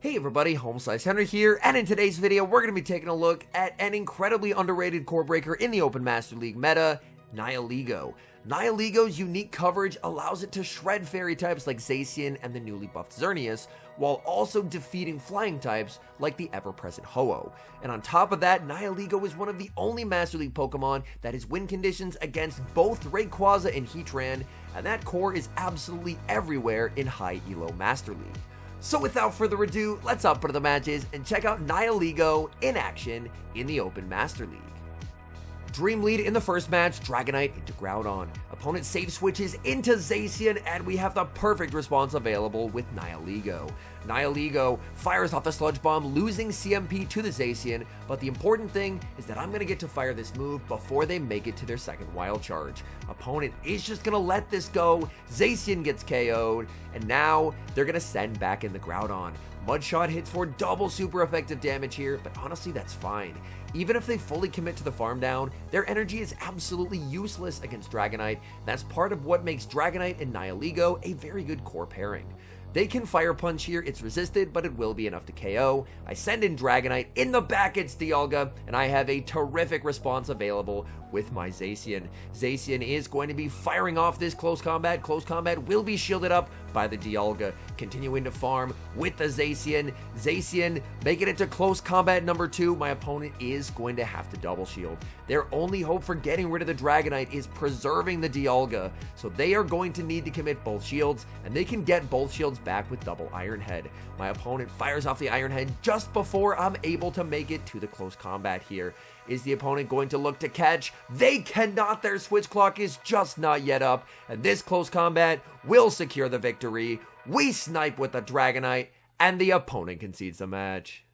Hey everybody, HomeSliceHenry here, and in today's video, we're going to be taking a look at an incredibly underrated Corebreaker in the Open Master League meta, Nihilego. Nihilego's unique coverage allows it to shred fairy types like Zacian and the newly buffed Xerneas, while also defeating flying types like the ever-present Ho-Oh. And on top of that, Nihilego is one of the only Master League Pokemon that has win conditions against both Rayquaza and Heatran, and that core is absolutely everywhere in high elo Master League. So without further ado, let's hop into the matches and check out Nihilego in action in the Open Master League. Dream lead in the first match, Dragonite into Groudon. Opponent save switches into Zacian, and we have the perfect response available with Nihilego. Nihilego fires off the Sludge Bomb, losing CMP to the Zacian, but the important thing is that I'm going to get to fire this move before they make it to their second Wild Charge. Opponent is just going to let this go, Zacian gets KO'd, and now they're going to send back in the Groudon. Mudshot hits for double super effective damage here, but honestly that's fine. Even if they fully commit to the farm down, their energy is absolutely useless against Dragonite. That's part of what makes Dragonite and Nihilego a very good core pairing. They can Fire Punch here, it's resisted, but it will be enough to KO. I send in Dragonite, in the back it's Dialga, and I have a terrific response available with my Zacian. Zacian is going to be firing off this close combat. Close combat will be shielded up by the Dialga. Continuing to farm with the Zacian. Zacian making it to close combat number 2. My opponent is going to have to double shield. Their only hope for getting rid of the Dragonite is preserving the Dialga, so they are going to need to commit both shields, and they can get both shields back with double Iron Head. My opponent fires off the Iron Head just before I'm able to make it to the close combat here. Is the opponent going to look to catch? They cannot. Their switch clock is just not yet up, and this close combat will secure the victory. We snipe with the Dragonite, and the opponent concedes the match.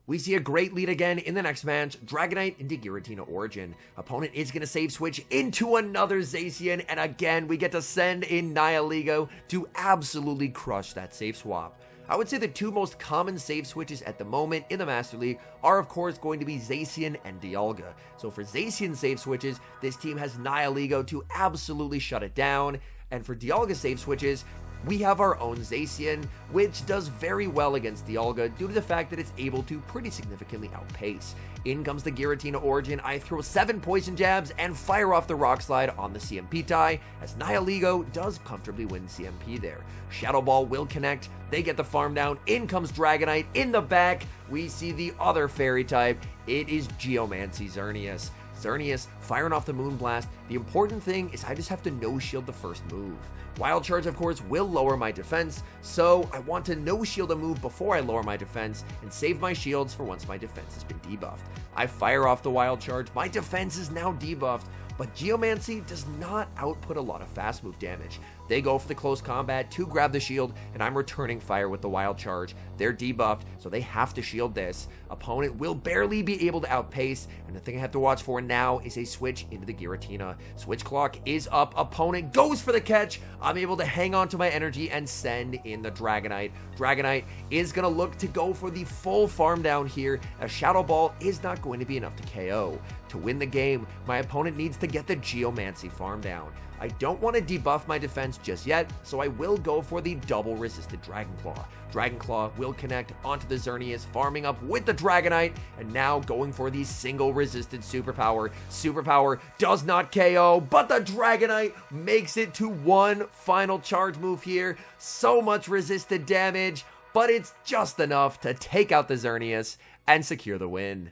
We see a great lead again in the next match, Dragonite into Giratina Origin. Opponent is going to save switch into another Zacian, and again we get to send in Nihilego to absolutely crush that save swap. I would say the two most common save switches at the moment in the Master League are of course going to be Zacian and Dialga. So for Zacian save switches, this team has Nihilego to absolutely shut it down, and for Dialga save switches, we have our own Zacian, which does very well against Dialga due to the fact that it's able to pretty significantly outpace. In comes the Giratina Origin. I throw 7 poison jabs and fire off the Rock Slide on the CMP tie, as Nihilego does comfortably win CMP there. Shadow Ball will connect, they get the farm down, in comes Dragonite, in the back we see the other fairy type, it is Geomancy Xerneas. Xerneas firing off the Moonblast. The important thing is I just have to no-shield the first move. Wild Charge, of course, will lower my defense, so I want to no-shield a move before I lower my defense and save my shields for once my defense has been debuffed. I fire off the Wild Charge, my defense is now debuffed, but Geomancy does not output a lot of fast move damage. They go for the close combat to grab the shield, and I'm returning fire with the Wild Charge. They're debuffed, so they have to shield this. Opponent will barely be able to outpace, and the thing I have to watch for now is a switch into the Giratina. Switch clock is up, opponent goes for the catch. I'm able to hang on to my energy and send in the Dragonite. Dragonite is going to look to go for the full farm down here, as Shadow Ball is not going to be enough to KO. To win the game, my opponent needs to get the Geomancy farm down. I don't want to debuff my defense just yet, so I will go for the double resisted Dragon Claw. Dragon Claw will connect onto the Xerneas, farming up with the Dragonite, and now going for the single resisted Superpower. Superpower does not KO, but the Dragonite makes it to one final charge move here. So much resisted damage, but it's just enough to take out the Xerneas and secure the win.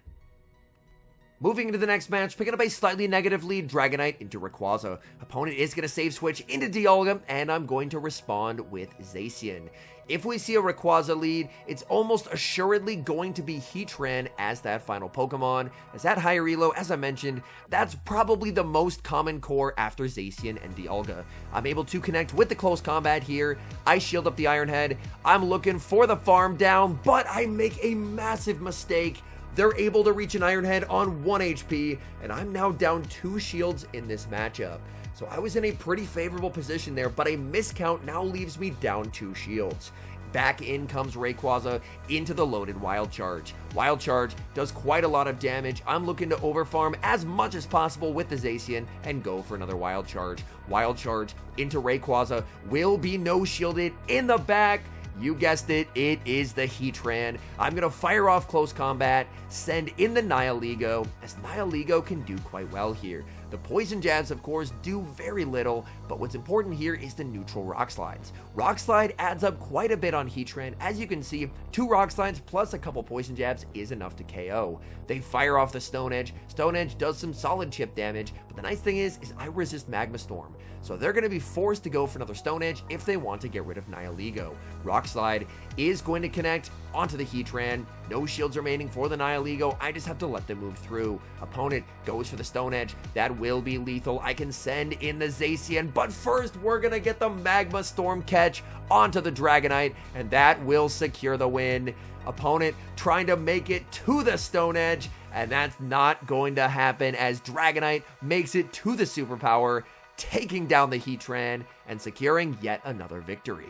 Moving into the next match, picking up a slightly negative lead, Dragonite into Rayquaza. Opponent is going to save switch into Dialga, and I'm going to respond with Zacian. If we see a Rayquaza lead, it's almost assuredly going to be Heatran as that final Pokemon. As that higher elo, as I mentioned, that's probably the most common core after Zacian and Dialga. I'm able to connect with the close combat here. I shield up the Iron Head. I'm looking for the farm down, but I make a massive mistake. They're able to reach an Iron Head on 1 HP, and I'm now down 2 shields in this matchup. So I was in a pretty favorable position there, but a miscount now leaves me down 2 shields. Back in comes Rayquaza into the loaded Wild Charge. Wild Charge does quite a lot of damage. I'm looking to overfarm as much as possible with the Zacian and go for another Wild Charge. Wild Charge into Rayquaza will be no-shielded in the back. You guessed it, it is the Heatran. I'm going to fire off Close Combat, send in the Nihilego, as Nihilego can do quite well here. The Poison Jabs, of course, do very little, but what's important here is the neutral Rock Slides. Rock Slide adds up quite a bit on Heatran. As you can see, 2 Rock Slides plus a couple Poison Jabs is enough to KO. They fire off the Stone Edge. Stone Edge does some solid chip damage, but the nice thing is I resist Magma Storm. So they're going to be forced to go for another Stone Edge if they want to get rid of Nihilego. Rock Slide is going to connect onto the Heatran. No shields remaining for the Nihilego. I just have to let them move through. Opponent goes for the Stone Edge. That will be lethal. I can send in the Zacian, but first we're going to get the Magma Storm catch onto the Dragonite, and that will secure the win. Opponent trying to make it to the Stone Edge, and that's not going to happen as Dragonite makes it to the superpower, taking down the Heatran and securing yet another victory.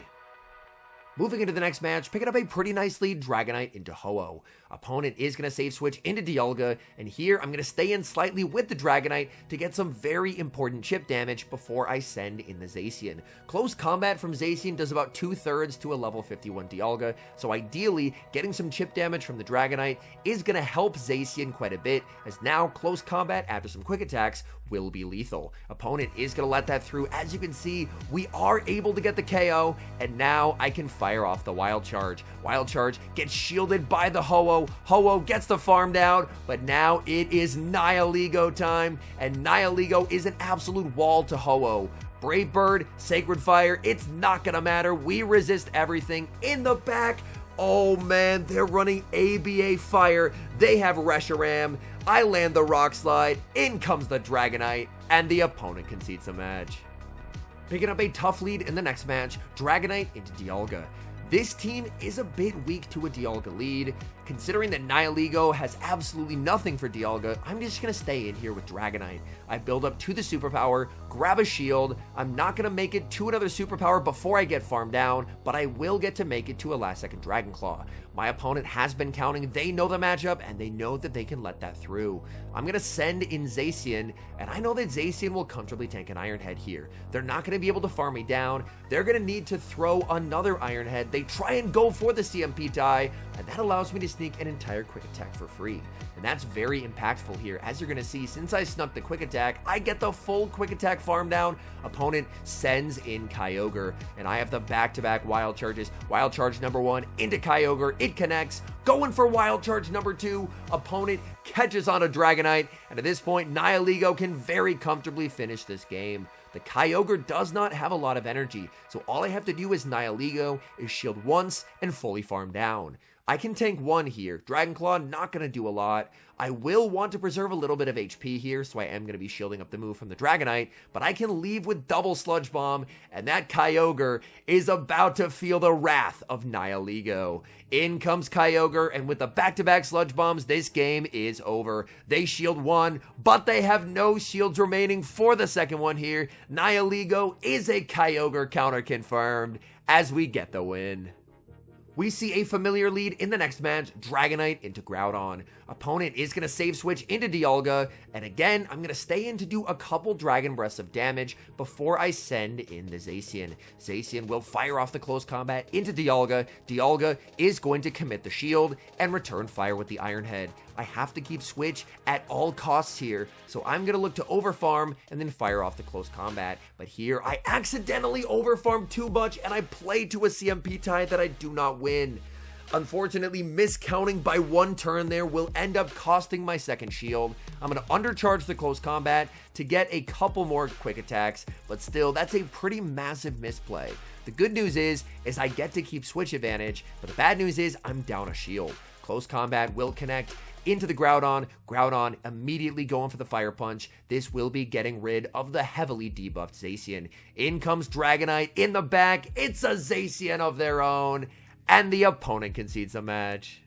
Moving into the next match, picking up a pretty nice lead, Dragonite into Ho-Oh. Opponent is going to save switch into Dialga, and here I'm going to stay in slightly with the Dragonite to get some very important chip damage before I send in the Zacian. Close combat from Zacian does about 2/3 to a level 51 Dialga, so ideally getting some chip damage from the Dragonite is going to help Zacian quite a bit, as now close combat after some quick attacks will be lethal. Opponent is going to let that through. As you can see, we are able to get the KO, and now I can fire off the Wild Charge. Wild Charge gets shielded by the Ho-Oh. Ho-Oh gets the farm down, but now it is Nihilego time, and Nihilego is an absolute wall to Ho-Oh. Brave Bird, Sacred Fire, it's not going to matter. We resist everything. In the back, oh man, they're running ABA Fire. They have Reshiram. I land the Rock Slide. In comes the Dragonite, and the opponent concedes the match. Picking up a tough lead in the next match, Dragonite into Dialga. This team is a bit weak to a Dialga lead. Considering that Nihilego has absolutely nothing for Dialga, I'm just going to stay in here with Dragonite. I build up to the superpower, grab a shield. I'm not going to make it to another superpower before I get farmed down, but I will get to make it to a last second Dragon Claw. My opponent has been counting, they know the matchup, and they know that they can let that through. I'm going to send in Zacian, and I know that Zacian will comfortably tank an Iron Head here. They're not going to be able to farm me down. They're going to need to throw another Iron Head. They try and go for the CMP tie, and that allows me to sneak an entire quick attack for free. And that's very impactful here. As you're going to see, since I snuck the quick attack, I get the full quick attack farm down. Opponent sends in Kyogre, and I have the back-to-back Wild Charges. Wild Charge number 1 into Kyogre. It connects. Going for Wild Charge number 2. Opponent catches on a Dragonite, and at this point, Nihilego can very comfortably finish this game. The Kyogre does not have a lot of energy, so all I have to do as Nihilego is shield once and fully farm down. I can tank 1 here. Dragon Claw, not going to do a lot. I will want to preserve a little bit of HP here, so I am going to be shielding up the move from the Dragonite, but I can leave with double Sludge Bomb, and that Kyogre is about to feel the wrath of Nihilego. In comes Kyogre, and with the back-to-back Sludge Bombs, this game is over. They shield 1, but they have no shields remaining for the second one here. Nihilego is a Kyogre counter confirmed as we get the win. We see a familiar lead in the next match, Dragonite into Groudon. Opponent is going to save switch into Dialga, and again, I'm going to stay in to do a couple Dragon Breaths of damage before I send in the Zacian. Zacian will fire off the close combat into Dialga. Dialga is going to commit the shield and return fire with the Iron Head. I have to keep switch at all costs here, so I'm going to look to overfarm and then fire off the close combat. But here, I accidentally overfarm too much, and I play to a CMP tie that I do not win. Unfortunately, miscounting by 1 turn there will end up costing my second shield. I'm going to undercharge the close combat to get a couple more quick attacks, but still, that's a pretty massive misplay. The good news is I get to keep switch advantage, but the bad news is I'm down a shield. Close combat will connect into the Groudon. Groudon immediately going for the Fire Punch. This will be getting rid of the heavily debuffed Zacian. In comes Dragonite in the back. It's a Zacian of their own, and the opponent concedes the match.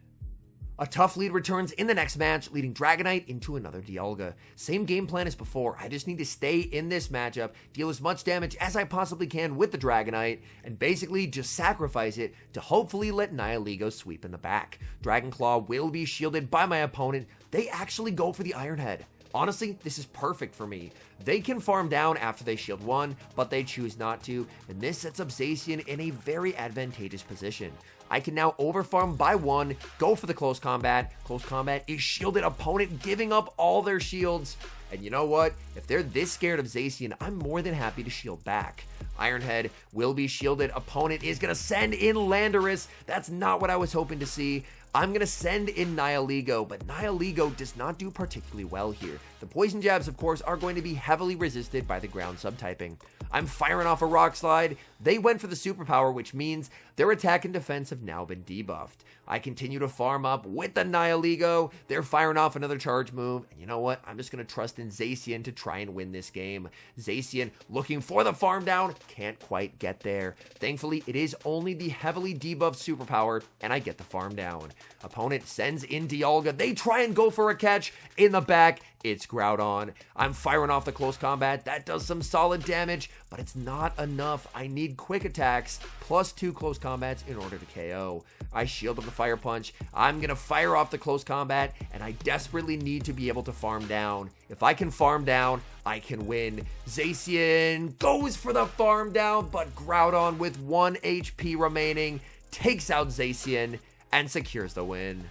A tough lead returns in the next match, leading Dragonite into another Dialga. Same game plan as before, I just need to stay in this matchup, deal as much damage as I possibly can with the Dragonite, and basically just sacrifice it to hopefully let Nihilego sweep in the back. Dragon Claw will be shielded by my opponent. They actually go for the Iron Head. Honestly, this is perfect for me. They can farm down after they shield 1, but they choose not to, and this sets up Zacian in a very advantageous position. I can now overfarm by 1, go for the close combat. Close combat is shielded, opponent giving up all their shields. And you know what? If they're this scared of Zacian, I'm more than happy to shield back. Ironhead will be shielded. Opponent is going to send in Landorus. That's not what I was hoping to see. I'm going to send in Nihilego, but Nihilego does not do particularly well here. The poison jabs, of course, are going to be heavily resisted by the ground subtyping. I'm firing off a Rock Slide. They went for the superpower, which means their attack and defense have now been debuffed. I continue to farm up with the Nihilego. They're firing off another charge move. And you know what? I'm just going to trust in Zacian to try and win this game. Zacian looking for the farm down. Can't quite get there. Thankfully, it is only the heavily debuffed superpower, and I get the farm down. Opponent sends in Dialga. They try and go for a catch. In the back, it's Groudon. I'm firing off the close combat. That does some solid damage, but it's not enough. I need quick attacks plus 2 close combats in order to KO. I shield up the Fire Punch. I'm going to fire off the close combat, and I desperately need to be able to farm down. If I can farm down, I can win. Zacian goes for the farm down, but Groudon with 1 HP remaining takes out Zacian and secures the win.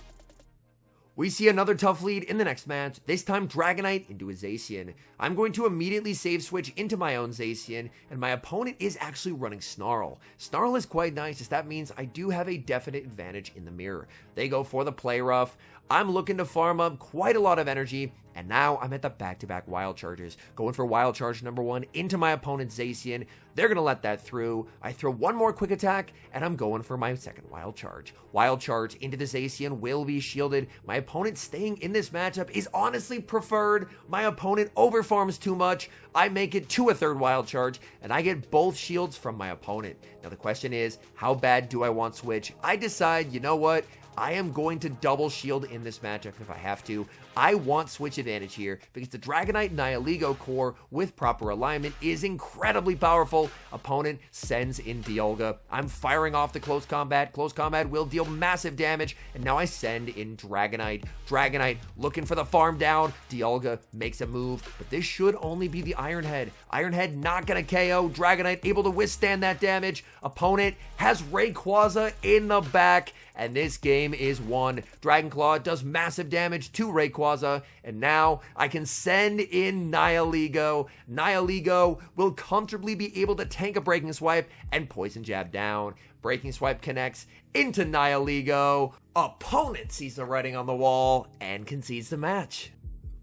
We see another tough lead in the next match, this time Dragonite into a Zacian. I'm going to immediately save switch into my own Zacian, and my opponent is actually running Snarl. Snarl is quite nice, as that means I do have a definite advantage in the mirror. They go for the Play Rough. I'm looking to farm up quite a lot of energy, and now I'm at the back-to-back Wild Charges. Going for Wild Charge number 1 into my opponent's Zacian. They're going to let that through. I throw one more quick attack, and I'm going for my second Wild Charge. Wild Charge into the Zacian will be shielded. My opponent staying in this matchup is honestly preferred. My opponent overfarms too much. I make it to a third Wild Charge, and I get both shields from my opponent. Now the question is, how bad do I want Switch? I decide, you know what? I am going to double shield in this matchup if I have to. I want switch advantage here because the Dragonite Nihilego core with proper alignment is incredibly powerful. Opponent sends in Dialga. I'm firing off the close combat. Close combat will deal massive damage, and now I send in Dragonite. Dragonite looking for the farm down. Dialga makes a move, but this should only be the Ironhead. Ironhead not gonna KO. Dragonite able to withstand that damage. Opponent has Rayquaza in the back, and this game is won. Dragon Claw does massive damage to Rayquaza, and now I can send in Nihilego. Nihilego will comfortably be able to tank a Breaking Swipe and Poison Jab down. Breaking Swipe connects into Nihilego. Opponent sees the writing on the wall and concedes the match.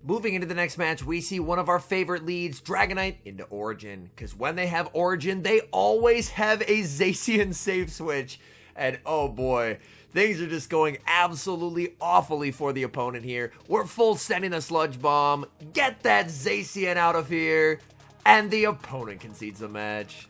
Moving into the next match, we see one of our favorite leads, Dragonite into Origin. Because when they have Origin, they always have a Zacian save switch. And oh boy, things are just going absolutely awfully for the opponent here. We're full sending a Sludge Bomb. Get that Zacian out of here. And the opponent concedes the match.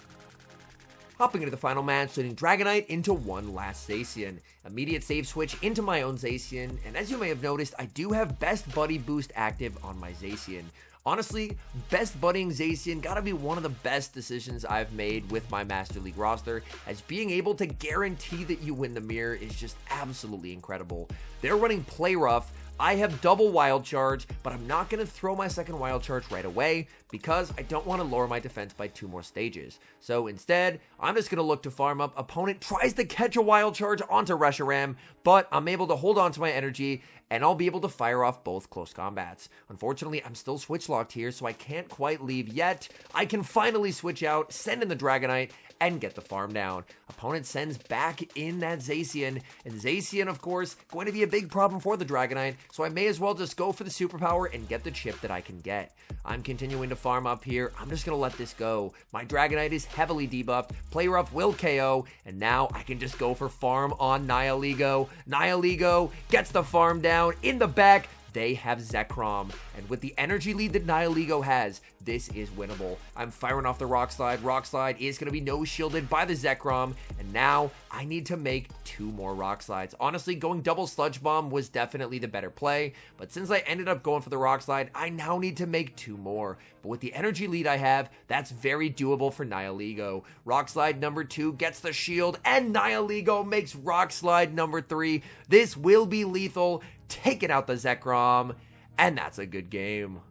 Hopping into the final match, leading Dragonite into one last Zacian. Immediate save switch into my own Zacian, and as you may have noticed, I do have Best Buddy boost active on my Zacian. Honestly, best buddying Zacian gotta be one of the best decisions I've made with my Master League roster, as being able to guarantee that you win the mirror is just absolutely incredible. They're running Play Rough. I have double Wild Charge, but I'm not going to throw my second Wild Charge right away because I don't want to lower my defense by 2 more stages. So instead, I'm just going to look to farm up. Opponent tries to catch a Wild Charge onto Reshiram, but I'm able to hold on to my energy, and I'll be able to fire off both close combats. Unfortunately, I'm still switch locked here, so I can't quite leave yet. I can finally switch out, send in the Dragonite, and get the farm down. Opponent sends back in that Zacian, and Zacian, of course, going to be a big problem for the Dragonite, so I may as well just go for the superpower and get the chip that I can get. I'm continuing to farm up here. I'm just going to let this go. My Dragonite is heavily debuffed. Play Rough will KO, and now I can just go for farm on Nihilego. Nihilego gets the farm down in the back. They have Zekrom, and with the energy lead that Nihilego has, this is winnable. I'm firing off the Rock Slide. Rock Slide is going to be no-shielded by the Zekrom, and now I need to make 2 more Rock Slides. Honestly, going double Sludge Bomb was definitely the better play, but since I ended up going for the Rock Slide, I now need to make 2 more. But with the energy lead I have, that's very doable for Nihilego. Rock Slide number 2 gets the shield, and Nihilego makes Rock Slide number 3. This will be lethal. Taking out the Zekrom, and that's a good game.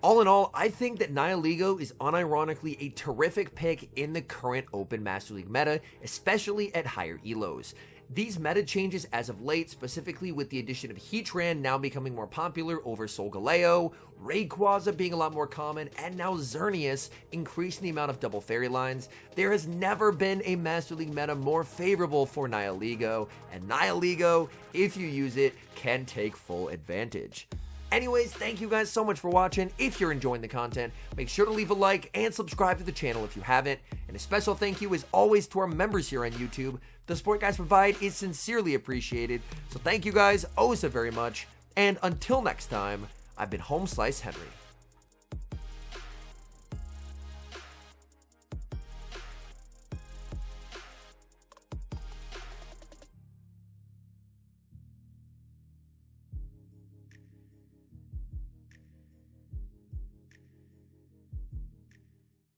All in all, I think that Nihilego is unironically a terrific pick in the current Open Master League meta, especially at higher elos. These meta changes as of late, specifically with the addition of Heatran now becoming more popular over Solgaleo, Rayquaza being a lot more common, and now Xerneas increasing the amount of double fairy lines, there has never been a Master League meta more favorable for Nihilego, and Nihilego, if you use it, can take full advantage. Anyways, thank you guys so much for watching. If you're enjoying the content, make sure to leave a like and subscribe to the channel if you haven't. And a special thank you as always to our members here on YouTube. The support guys provide is sincerely appreciated. So thank you guys oh so very much. And until next time, I've been HomeSliceHenry.